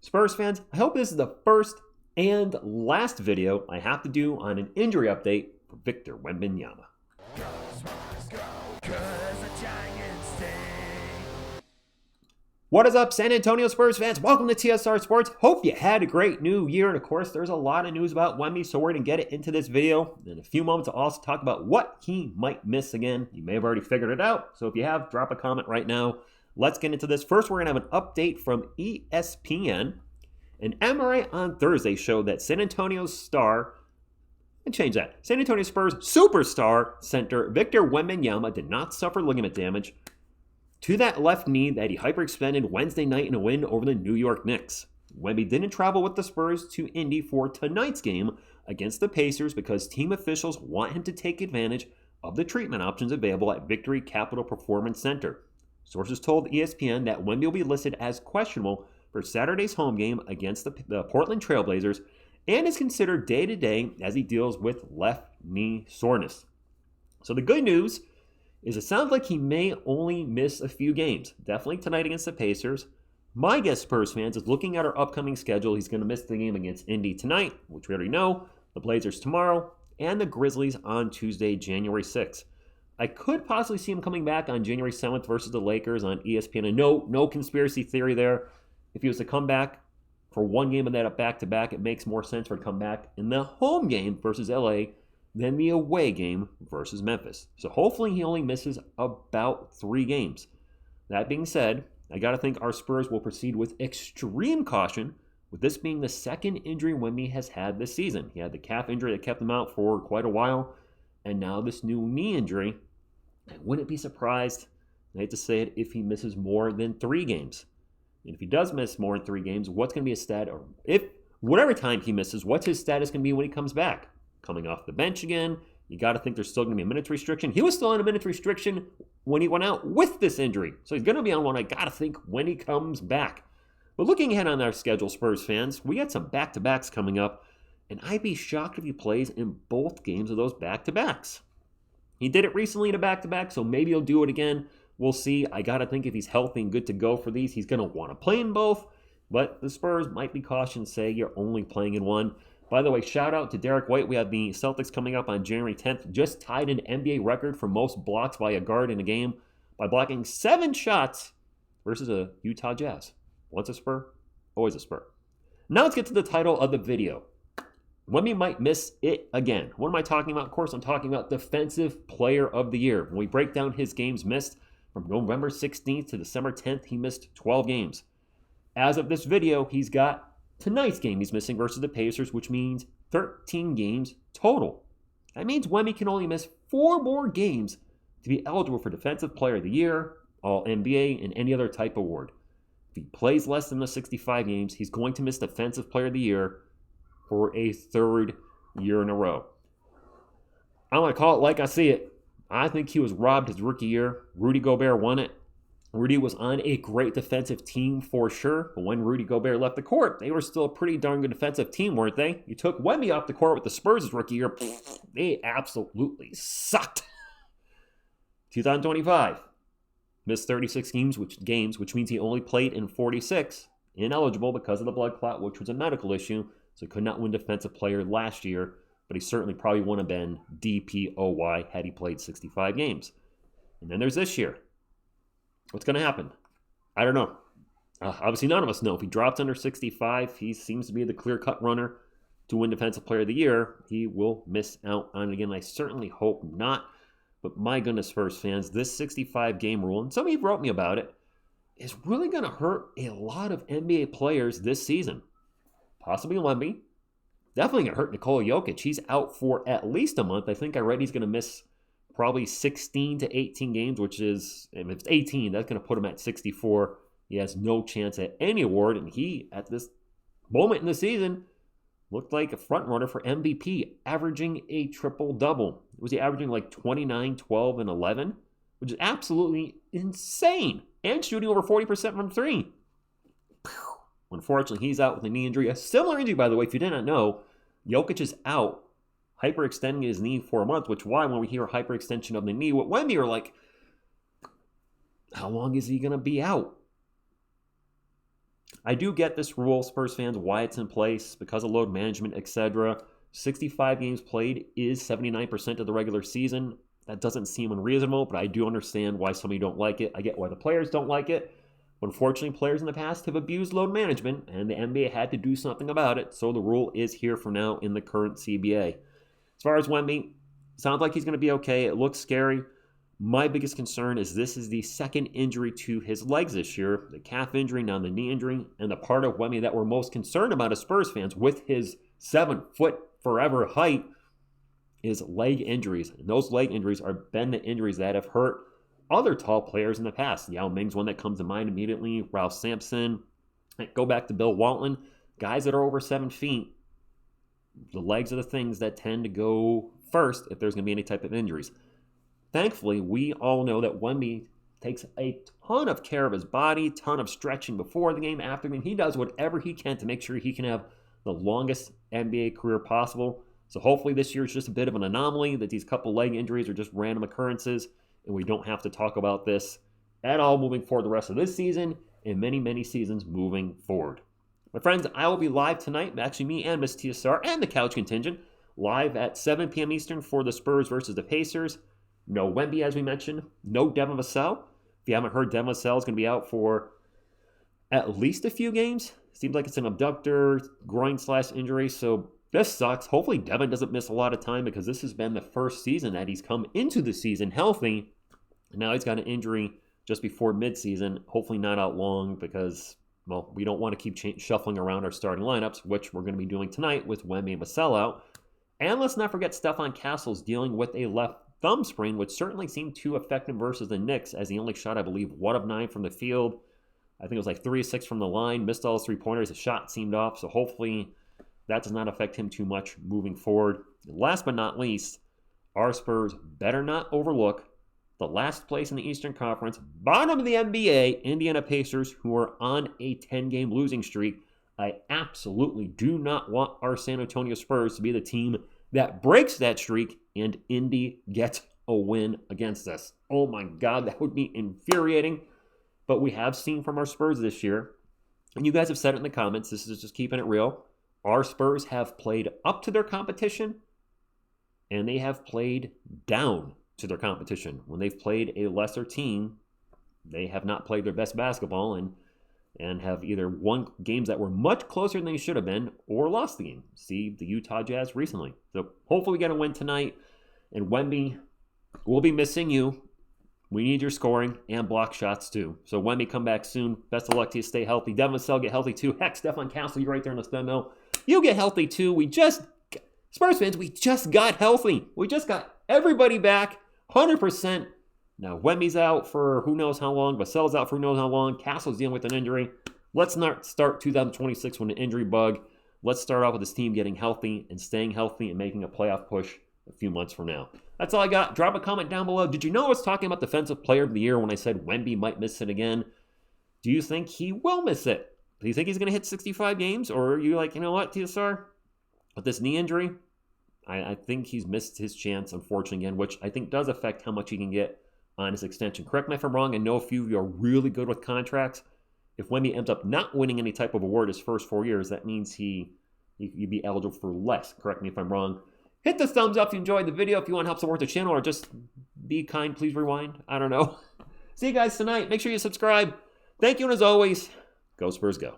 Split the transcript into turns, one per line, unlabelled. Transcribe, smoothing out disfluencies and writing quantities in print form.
Spurs fans, I hope this is the first and last video I have to do on an injury update for Victor Wembanyama. What is up, San Antonio Spurs fans? Welcome to TSR Sports. Hope you had a great new year. And of course, there's a lot of news about Wemby, so we're going to get it into this video. In a few moments, I'll also talk about what he might miss again. You may have already figured it out. So if you have, drop a comment right now. Let's get into this. First, we're going to have an update from ESPN. An MRI on Thursday showed that San Antonio Spurs superstar center Victor Wembanyama did not suffer ligament damage to that left knee that he hyperextended Wednesday night in a win over the New York Knicks. Wemby didn't travel with the Spurs to Indy for tonight's game against the Pacers because team officials want him to take advantage of the treatment options available at Victory Capital Performance Center. Sources told ESPN that Wemby will be listed as questionable for Saturday's home game against the Portland Trailblazers and is considered day-to-day as he deals with left knee soreness. So the good news is it sounds like he may only miss a few games. Definitely tonight against the Pacers. My guess, Spurs fans, is looking at our upcoming schedule, he's going to miss the game against Indy tonight, which we already know, the Blazers tomorrow, and the Grizzlies on Tuesday, January 6th. I could possibly see him coming back on January 7th versus the Lakers on ESPN. And no conspiracy theory there. If he was to come back for one game of that back-to-back, it makes more sense for him to come back in the home game versus LA than the away game versus Memphis. So hopefully he only misses about 3 games. That being said, I got to think our Spurs will proceed with extreme caution, with this being the second injury Wemby has had this season. He had the calf injury that kept him out for quite a while, and now this new knee injury. I wouldn't be surprised, I hate to say it, if he misses more than 3 games. And if he does miss more than 3 games, what's going to be his stat? Or if whatever time he misses, what's his status going to be when he comes back? Coming off the bench again, you got to think there's still going to be a minutes restriction. He was still on a minutes restriction when he went out with this injury. So he's going to be on one, I got to think, when he comes back. But looking ahead on our schedule, Spurs fans, we got some back-to-backs coming up, and I'd be shocked if he plays in both games of those back-to-backs. He did it recently in a back-to-back, so maybe he'll do it again. We'll see. I got to think if he's healthy and good to go for these, he's going to want to play in both. But the Spurs might be cautioned, say you're only playing in one. By the way, shout out to Derek White. We have the Celtics coming up on January 10th. Just tied an NBA record for most blocks by a guard in a game by blocking 7 shots versus a Utah Jazz. Once a Spur, always a Spur. Now let's get to the title of the video. Wemby might miss it again. What am I talking about? Of course, I'm talking about Defensive Player of the Year. When we break down his games missed from November 16th to December 10th, he missed 12 games. As of this video, he's got tonight's game he's missing versus the Pacers, which means 13 games total. That means Wemby can only miss 4 more games to be eligible for Defensive Player of the Year, All-NBA, and any other type award. If he plays less than the 65 games, he's going to miss Defensive Player of the Year for a 3rd year in a row. I'm going to call it like I see it. I think he was robbed his rookie year. Rudy Gobert won it. Rudy was on a great defensive team for sure, but when Rudy Gobert left the court, they were still a pretty darn good defensive team, weren't they? You took Wemby off the court with the Spurs' rookie year, they absolutely sucked. 2025, missed 36 games, which means he only played in 46, ineligible because of the blood clot, which was a medical issue, so he could not win Defensive Player last year, but he certainly probably wouldn't have been DPOY had he played 65 games. And then there's this year. What's going to happen? I don't know. Obviously, none of us know. If he drops under 65, he seems to be the clear-cut runner to win Defensive Player of the Year. He will miss out on it again. I certainly hope not. But my goodness, Spurs fans, this 65-game rule, and some of you wrote me about it, is really going to hurt a lot of NBA players this season. Possibly Wemby. Definitely going to hurt Nikola Jokic. He's out for at least a month. I think I read he's going to miss probably 16 to 18 games, which is, if it's 18, that's going to put him at 64. He has no chance at any award, and he, at this moment in the season, looked like a front runner for MVP, averaging a triple-double. Was he averaging like 29, 12, and 11? Which is absolutely insane. And shooting over 40% from 3. Unfortunately, he's out with a knee injury. A similar injury, by the way, if you did not know, Jokic is out, hyperextending his knee for a month, which why when we hear hyperextension of the knee with Wemby are like, how long is he going to be out? I do get this rule, Spurs fans, why it's in place, because of load management, etc. 65 games played is 79% of the regular season. That doesn't seem unreasonable, but I do understand why some of you don't like it. I get why the players don't like it. Unfortunately, players in the past have abused load management, and the NBA had to do something about it, so the rule is here for now in the current CBA. As far as Wemby, sounds like he's going to be okay. It looks scary. My biggest concern is this is the second injury to his legs this year, the calf injury, now the knee injury, and the part of Wemby that we're most concerned about as Spurs fans with his 7-foot forever height is leg injuries. And those leg injuries are been the injuries that have hurt other tall players in the past. Yao Ming's one that comes to mind immediately. Ralph Sampson. Go back to Bill Walton. Guys that are over 7 feet, the legs are the things that tend to go first if there's going to be any type of injuries. Thankfully, we all know that Wemby takes a ton of care of his body, ton of stretching before the game, after the game. He does whatever he can to make sure he can have the longest NBA career possible. So hopefully this year is just a bit of an anomaly, that these couple leg injuries are just random occurrences, and we don't have to talk about this at all moving forward the rest of this season and many, many seasons moving forward. My friends, I will be live tonight, actually me and Miss TSR and the Couch Contingent, live at 7 p.m. Eastern for the Spurs versus the Pacers. No Wemby, as we mentioned. No Devin Vassell. If you haven't heard, Devin Vassell is going to be out for at least a few games. Seems like it's an abductor, groin/injury, so this sucks. Hopefully Devin doesn't miss a lot of time, because this has been the first season that he's come into the season healthy. And now he's got an injury just before midseason. Hopefully not out long, because, well, we don't want to keep shuffling around our starting lineups, which we're going to be doing tonight with Wemby and Vassell out. And let's not forget Stephon Castle's dealing with a left thumb sprain, which certainly seemed to affect him versus the Knicks, as he only shot, I believe, 1 of 9 from the field. I think it was like 3 of 6 from the line. Missed all his 3-pointers. The shot seemed off, so hopefully that does not affect him too much moving forward. And last but not least, our Spurs better not overlook the last place in the Eastern Conference, bottom of the NBA, Indiana Pacers, who are on a 10-game losing streak. I absolutely do not want our San Antonio Spurs to be the team that breaks that streak and Indy gets a win against us. Oh my God, that would be infuriating. But we have seen from our Spurs this year, and you guys have said it in the comments, this is just keeping it real, our Spurs have played up to their competition, and they have played down to their competition. When they've played a lesser team, they have not played their best basketball and have either won games that were much closer than they should have been or lost the game. See the Utah Jazz recently. So hopefully we get a win tonight. And Wemby, we'll be missing you. We need your scoring and block shots too. So Wemby, come back soon. Best of luck to you. Stay healthy. Devin Vassell, get healthy too. Heck, Stephon Castle, you're right there in the stem. You get healthy too. Spurs fans, we just got healthy. We just got everybody back 100%. Now, Wemby's out for who knows how long. Vassell's out for who knows how long. Castle's dealing with an injury. Let's not start 2026 with an injury bug. Let's start off with this team getting healthy and staying healthy and making a playoff push a few months from now. That's all I got. Drop a comment down below. Did you know I was talking about Defensive Player of the Year when I said Wemby might miss it again? Do you think he will miss it? Do you think he's going to hit 65 games? Or are you like, you know what, TSR? With this knee injury, I think he's missed his chance, unfortunately, again, which I think does affect how much he can get on his extension. Correct me if I'm wrong. I know a few of you are really good with contracts. If Wemby ends up not winning any type of award his first 4 years, that means you'd be eligible for less. Correct me if I'm wrong. Hit the thumbs up if you enjoyed the video. If you want to help support the channel or just be kind, please rewind. I don't know. See you guys tonight. Make sure you subscribe. Thank you, and as always, go Spurs go.